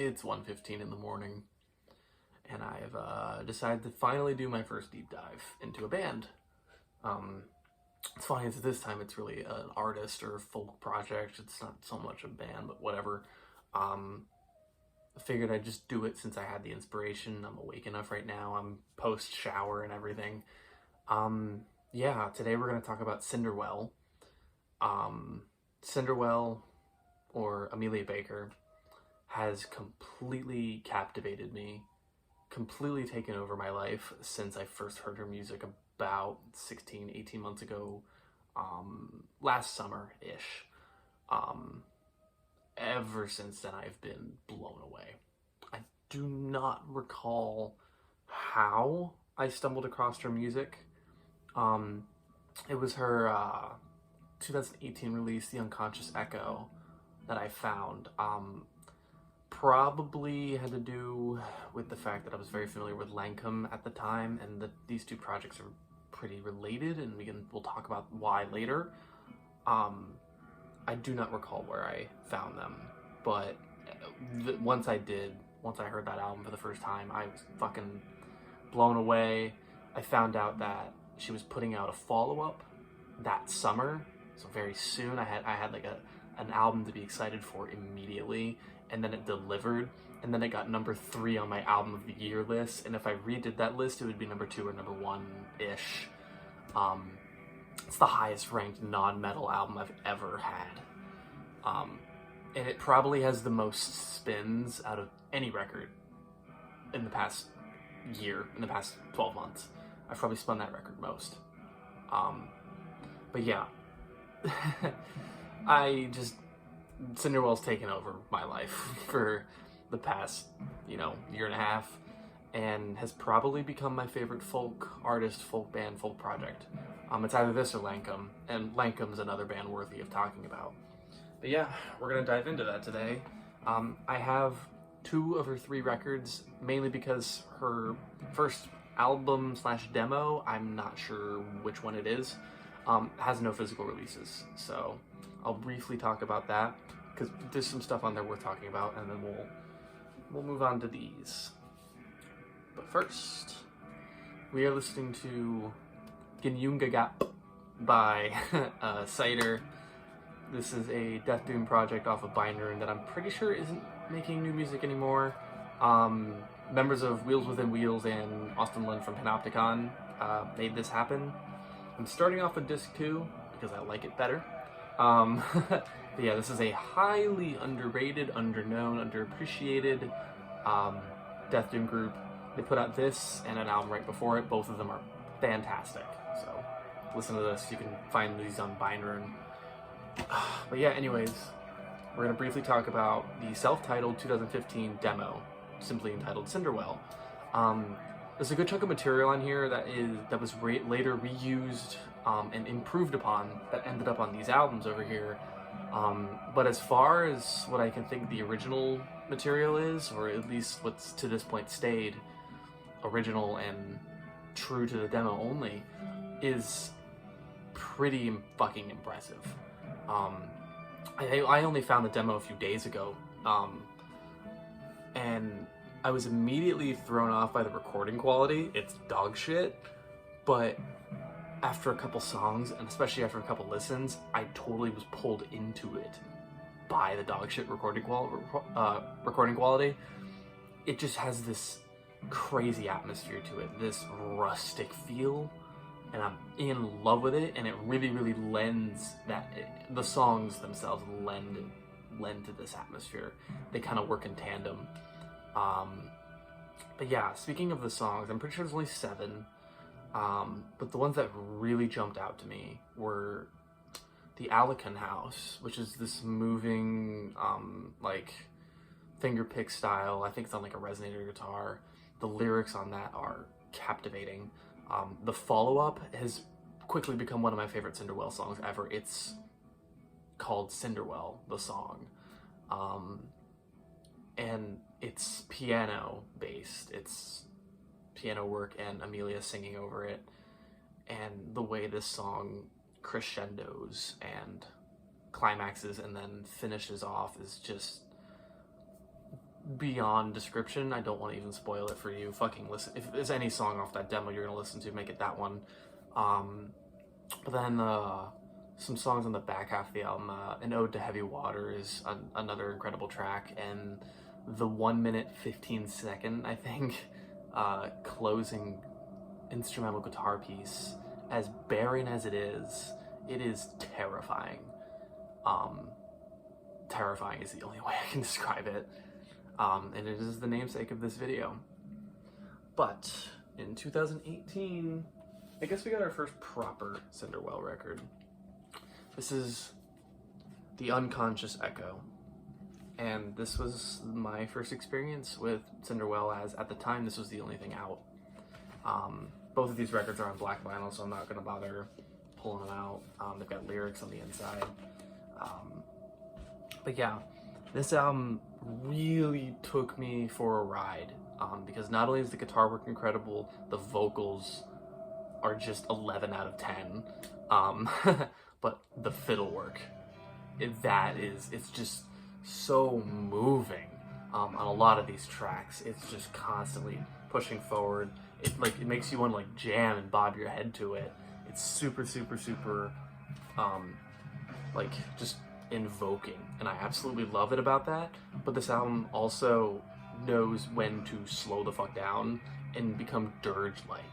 It's 1:15 in the morning, and I've decided to finally do my first deep dive into a band. It's funny, it's this time it's really an artist or a folk project. It's not so much a band, but whatever. I figured I'd just do it since I had the inspiration. I'm awake enough right now. I'm post-shower and everything. Yeah, today we're going to talk about Cinder Well. Cinder Well, or Amelia Baker, has completely captivated me, completely taken over my life since I first heard her music about 18 months ago, last summer-ish. Ever since then, I've been blown away. I do not recall how I stumbled across her music. It was her 2018 release, The Unconscious Echo, that I found. Probably had to do with the fact that I was very familiar with Lancome at the time, and that these two projects are pretty related, and we'll talk about why later. I do not recall where I found them, but once I heard that album for the first time, I was fucking blown away. I found out that she was putting out a follow-up that summer, so very soon. I had like an album to be excited for immediately, and then it delivered, and then it got number 3 on my album of the year list, and if I redid that list, it would be number 2 or number 1-ish. It's the highest ranked non-metal album I've ever had. And it probably has the most spins out of any record in the past year, in the past 12 months. I've probably spun that record most. But yeah, Cinderell's taken over my life for the past, year and a half, and has probably become my favorite folk artist, folk band, folk project. It's either this or Lancome, and Lancome's another band worthy of talking about. But yeah, we're gonna dive into that today. I have 2 of her 3 records, mainly because her first album/demo, I'm not sure which one it is, has no physical releases. So I'll briefly talk about that, because there's some stuff on there worth talking about, and then we'll move on to these. But first, we are listening to Ginnungagap by Seidr. This is a death doom project off of Bindrune that I'm pretty sure isn't making new music anymore. Members of Wheels Within Wheels and Austin Lund from Panopticon made this happen. I'm starting off with disc 2 because I like it better. But yeah, this is a highly underrated, underknown, underappreciated death doom group. They put out this and an album right before it. Both of them are fantastic. So listen to this. You can find these on Bindrune. But yeah, anyways, we're going to briefly talk about the self-titled 2015 demo, simply entitled Cinder Well. There's a good chunk of material on here that was later reused and improved upon, that ended up on these albums over here. But as far as what I can think the original material is, or at least what's to this point stayed original and true to the demo only, is pretty fucking impressive. I only found the demo a few days ago, and I was immediately thrown off by the recording quality. It's dog shit, but after a couple songs, and especially after a couple listens, I totally was pulled into it by the dog shit recording quality. It just has this crazy atmosphere to it, this rustic feel, and I'm in love with it, and it really, really lends the songs themselves lend to this atmosphere. They kind of work in tandem. But yeah, speaking of the songs, I'm pretty sure there's only 7, but the ones that really jumped out to me were the Alican House, which is this moving, like, finger pick style. I think it's on like a resonator guitar. The lyrics on that are captivating. The follow-up has quickly become one of my favorite Cinder Well songs ever. It's called Cinder Well, the song. And it's piano-based. It's piano work and Amelia singing over it. And the way this song crescendos and climaxes and then finishes off is just beyond description. I don't want to even spoil it for you. Fucking listen. If there's any song off that demo you're gonna listen to, make it that one. But then some songs on the back half of the album, An Ode to Heavy Water is another incredible track, and the 1 minute 15 second, I think, closing instrumental guitar piece, as barren as it is terrifying. Terrifying is the only way I can describe it. And it is the namesake of this video. But in 2018, I guess we got our first proper Cinder Well record. This is The Unconscious Echo. And this was my first experience with Cinder Well, as at the time this was the only thing out. Both of these records are on black vinyl, so I'm not going to bother pulling them out. They've got lyrics on the inside. But yeah, this album really took me for a ride, because not only is the guitar work incredible, the vocals are just 11 out of 10, but the fiddle work, it's just so moving. On a lot of these tracks, it's just constantly pushing forward. It makes you want to like jam and bob your head to it. It's super, super, super, like just invoking, and I absolutely love it about that. But this album also knows when to slow the fuck down and become dirge-like.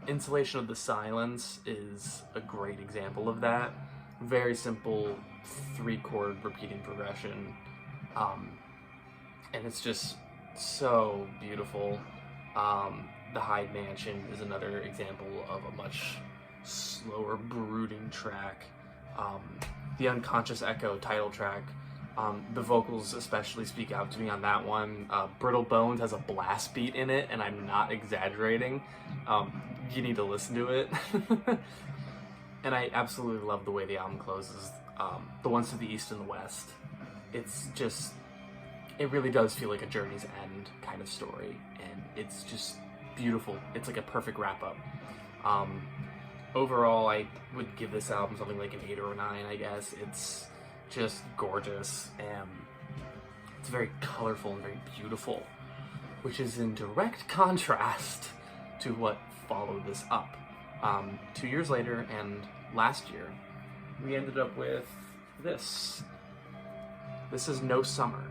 Insulation of the Silence is a great example of that. Very simple 3-chord repeating progression, and it's just so beautiful. The Hyde Mansion is another example of a much slower, brooding track. The Unconscious Echo title track, the vocals especially speak out to me on that one. Brittle Bones has a blast beat in it, and I'm not exaggerating. You need to listen to it. And I absolutely love the way the album closes. The ones to the east and the west. It's just, it really does feel like a journey's end kind of story, and it's just beautiful. It's like a perfect wrap-up. Overall, I would give this album something like an 8 or a 9, I guess. It's just gorgeous, and it's very colorful and very beautiful, which is in direct contrast to what followed this up. 2 years later, and last year, we ended up with this. This is No Summer.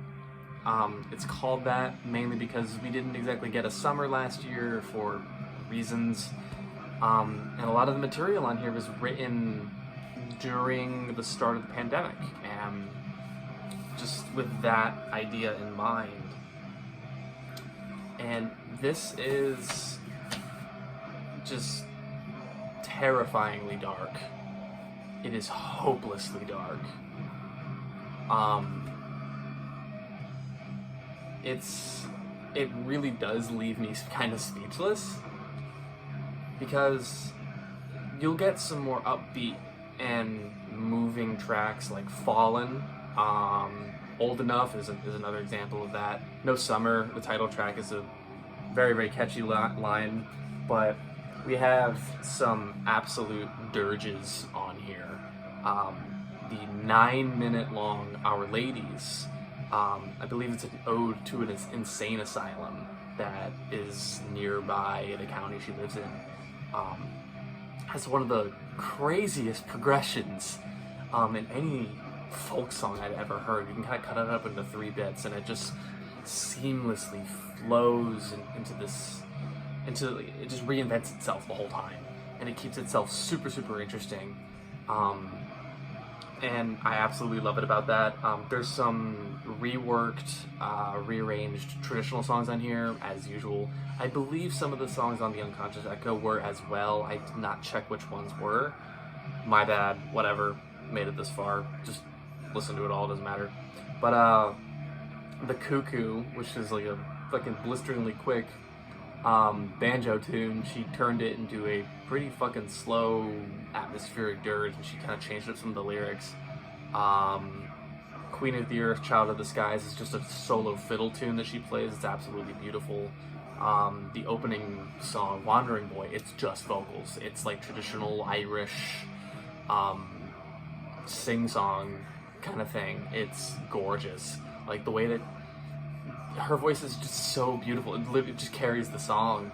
It's called that mainly because we didn't exactly get a summer last year for reasons. And a lot of the material on here was written during the start of the pandemic, and just with that idea in mind. And this is just terrifyingly dark. It is hopelessly dark. It really does leave me kind of speechless, because you'll get some more upbeat and moving tracks like Fallen. Old Enough is another example of that. No Summer, the title track, is a very, very catchy line, but we have some absolute dirges on here. The 9-minute long Our Ladies, I believe it's an ode to an insane asylum that is nearby the county she lives in. Has one of the craziest progressions in any folk song I've ever heard. You can kind of cut it up into 3 bits, and it just seamlessly flows it just reinvents itself the whole time, and it keeps itself super, super interesting. And I absolutely love it about that. There's some reworked, rearranged traditional songs on here, as usual. I believe some of the songs on The Unconscious Echo were as well. I did not check which ones were. My bad, whatever, made it this far. Just listen to it all, doesn't matter. But the Cuckoo, which is like a fucking blisteringly quick banjo tune, she turned it into a pretty fucking slow atmospheric dirge, and she kind of changed up some of the lyrics. Queen of the Earth, Child of the Skies is just a solo fiddle tune that she plays. It's absolutely beautiful. The opening song, Wandering Boy, it's just vocals. It's like traditional Irish sing-song kind of thing. It's gorgeous. Like the way that her voice is just so beautiful. It just carries the song.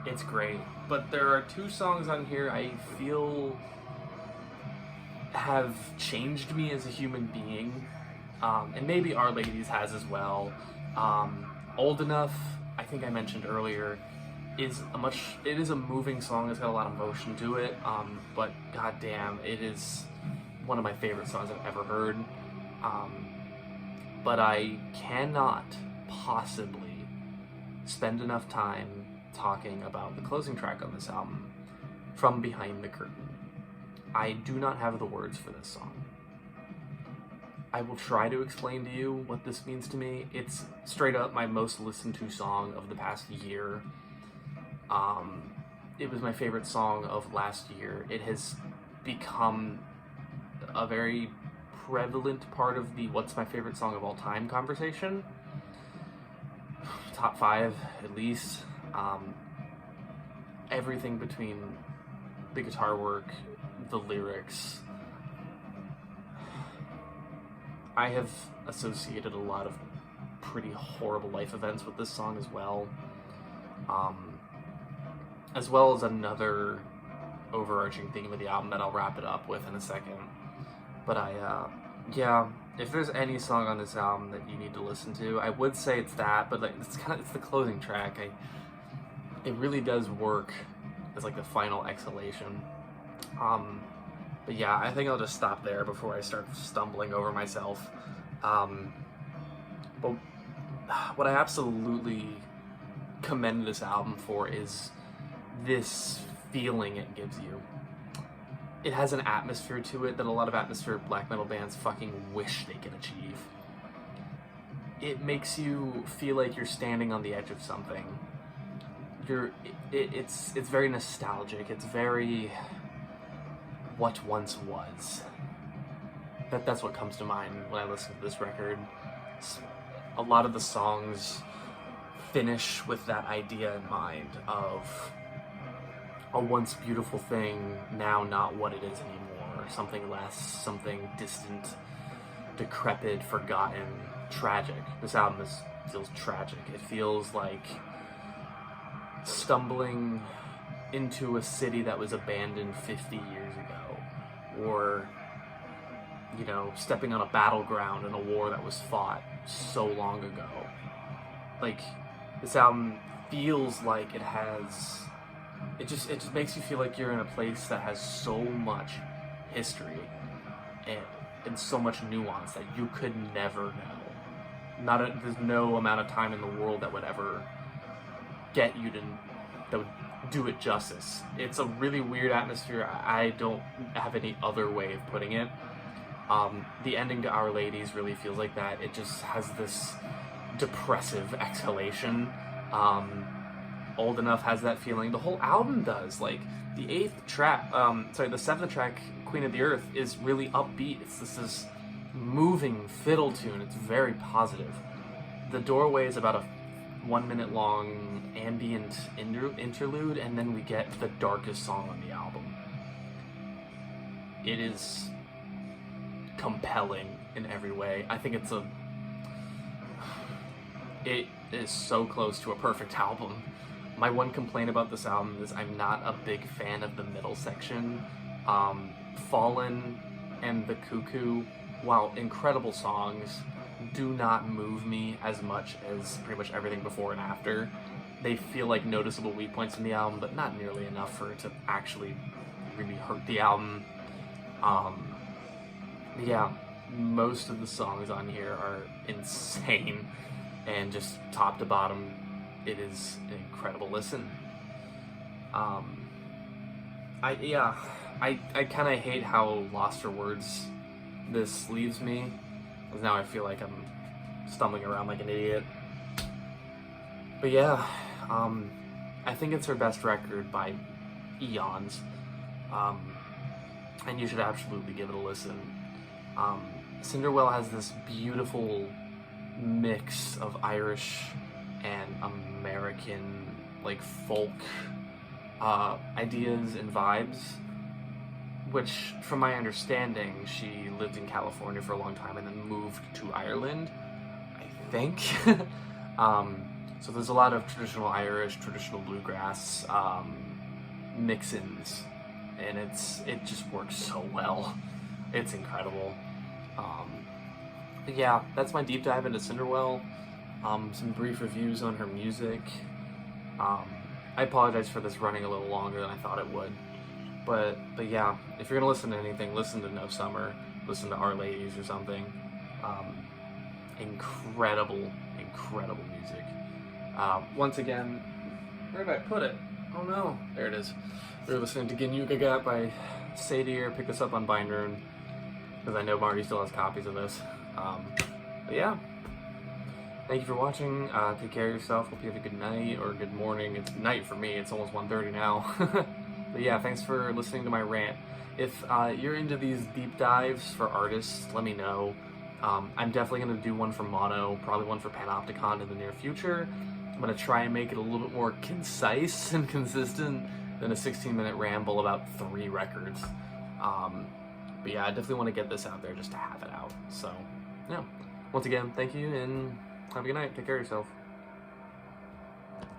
It's great. But there are 2 songs on here I feel have changed me as a human being. And maybe Our Ladies has as well. Old Enough, I think I mentioned earlier, it is a moving song. It's got a lot of motion to it. But goddamn, it is one of my favorite songs I've ever heard. But I cannot possibly spend enough time talking about the closing track on this album, From Behind the Curtain. I do not have the words for this song. I will try to explain to you what this means to me. It's straight up my most listened to song of the past year. It was my favorite song of last year. It has become a very prevalent part of the what's my favorite song of all time conversation. Top 5, at least. Everything between the guitar work, the lyrics. I have associated a lot of pretty horrible life events with this song as well. As well as another overarching theme of the album that I'll wrap it up with in a second. But yeah, if there's any song on this album that you need to listen to, I would say it's that, but like it's the closing track. It really does work as like the final exhalation. But yeah, I think I'll just stop there before I start stumbling over myself. But what I absolutely commend this album for is this feeling it gives you. It has an atmosphere to it that a lot of atmospheric black metal bands fucking wish they could achieve. It makes you feel like you're standing on the edge of something. It's very nostalgic. It's very what once was. That's what comes to mind when I listen to this record. A lot of the songs finish with that idea in mind of a once beautiful thing, now not what it is anymore. Something less, something distant, decrepit, forgotten, tragic. This album feels tragic. It feels like stumbling into a city that was abandoned 50 years ago, or stepping on a battleground in a war that was fought so long ago. Like, this album feels like it just makes you feel like you're in a place that has so much history and so much nuance that you could never know. There's no amount of time in the world that would ever get you that would do it justice. It's a really weird atmosphere. I don't have any other way of putting it. The ending to Our Ladies really feels like that. It just has this depressive exhalation. Old Enough has that feeling. The whole album does. Like, the 7th track, Queen of the Earth, is really upbeat. It's this moving fiddle tune. It's very positive. The Doorway is about a 1 minute long ambient interlude, and then we get the darkest song on the album. It is compelling in every way. I think it is so close to a perfect album. My one complaint about this album is I'm not a big fan of the middle section. Fallen and the Cuckoo, while incredible songs, do not move me as much as pretty much everything before and after. They feel like noticeable weak points in the album, but not nearly enough for it to actually really hurt the album. Yeah, most of the songs on here are insane, and just top to bottom, it is an incredible listen. I kind of hate how lost for words this leaves me, because now I feel like I'm stumbling around like an idiot. But yeah, I think it's her best record by eons, and you should absolutely give it a listen. Cinder Well has this beautiful mix of Irish and American, like, folk ideas and vibes, which, from my understanding, she lived in California for a long time and then moved to Ireland. I think. So there's a lot of traditional Irish, traditional bluegrass mix-ins, and it just works so well. It's incredible. But yeah, that's my deep dive into Cinder Well. Some brief reviews on her music. I apologize for this running a little longer than I thought it would. But yeah, if you're gonna listen to anything, listen to No Summer, listen to Our Ladies or something. Incredible music. Once again, where did I put it? Oh no, there it is. We're listening to Ginnungagap by Seidr. Pick this up on Bindrune, because I know Marty still has copies of this. But yeah, thank you for watching. Take care of yourself. Hope you have a good night or good morning. It's night for me. It's almost 1:30 now. But yeah, thanks for listening to my rant. If you're into these deep dives for artists, let me know. I'm definitely going to do one for Mono, probably one for Panopticon in the near future. I'm going to try and make it a little bit more concise and consistent than a 16-minute ramble about 3 records. But yeah, I definitely want to get this out there just to have it out. So, yeah. Once again, thank you, and have a good night. Take care of yourself.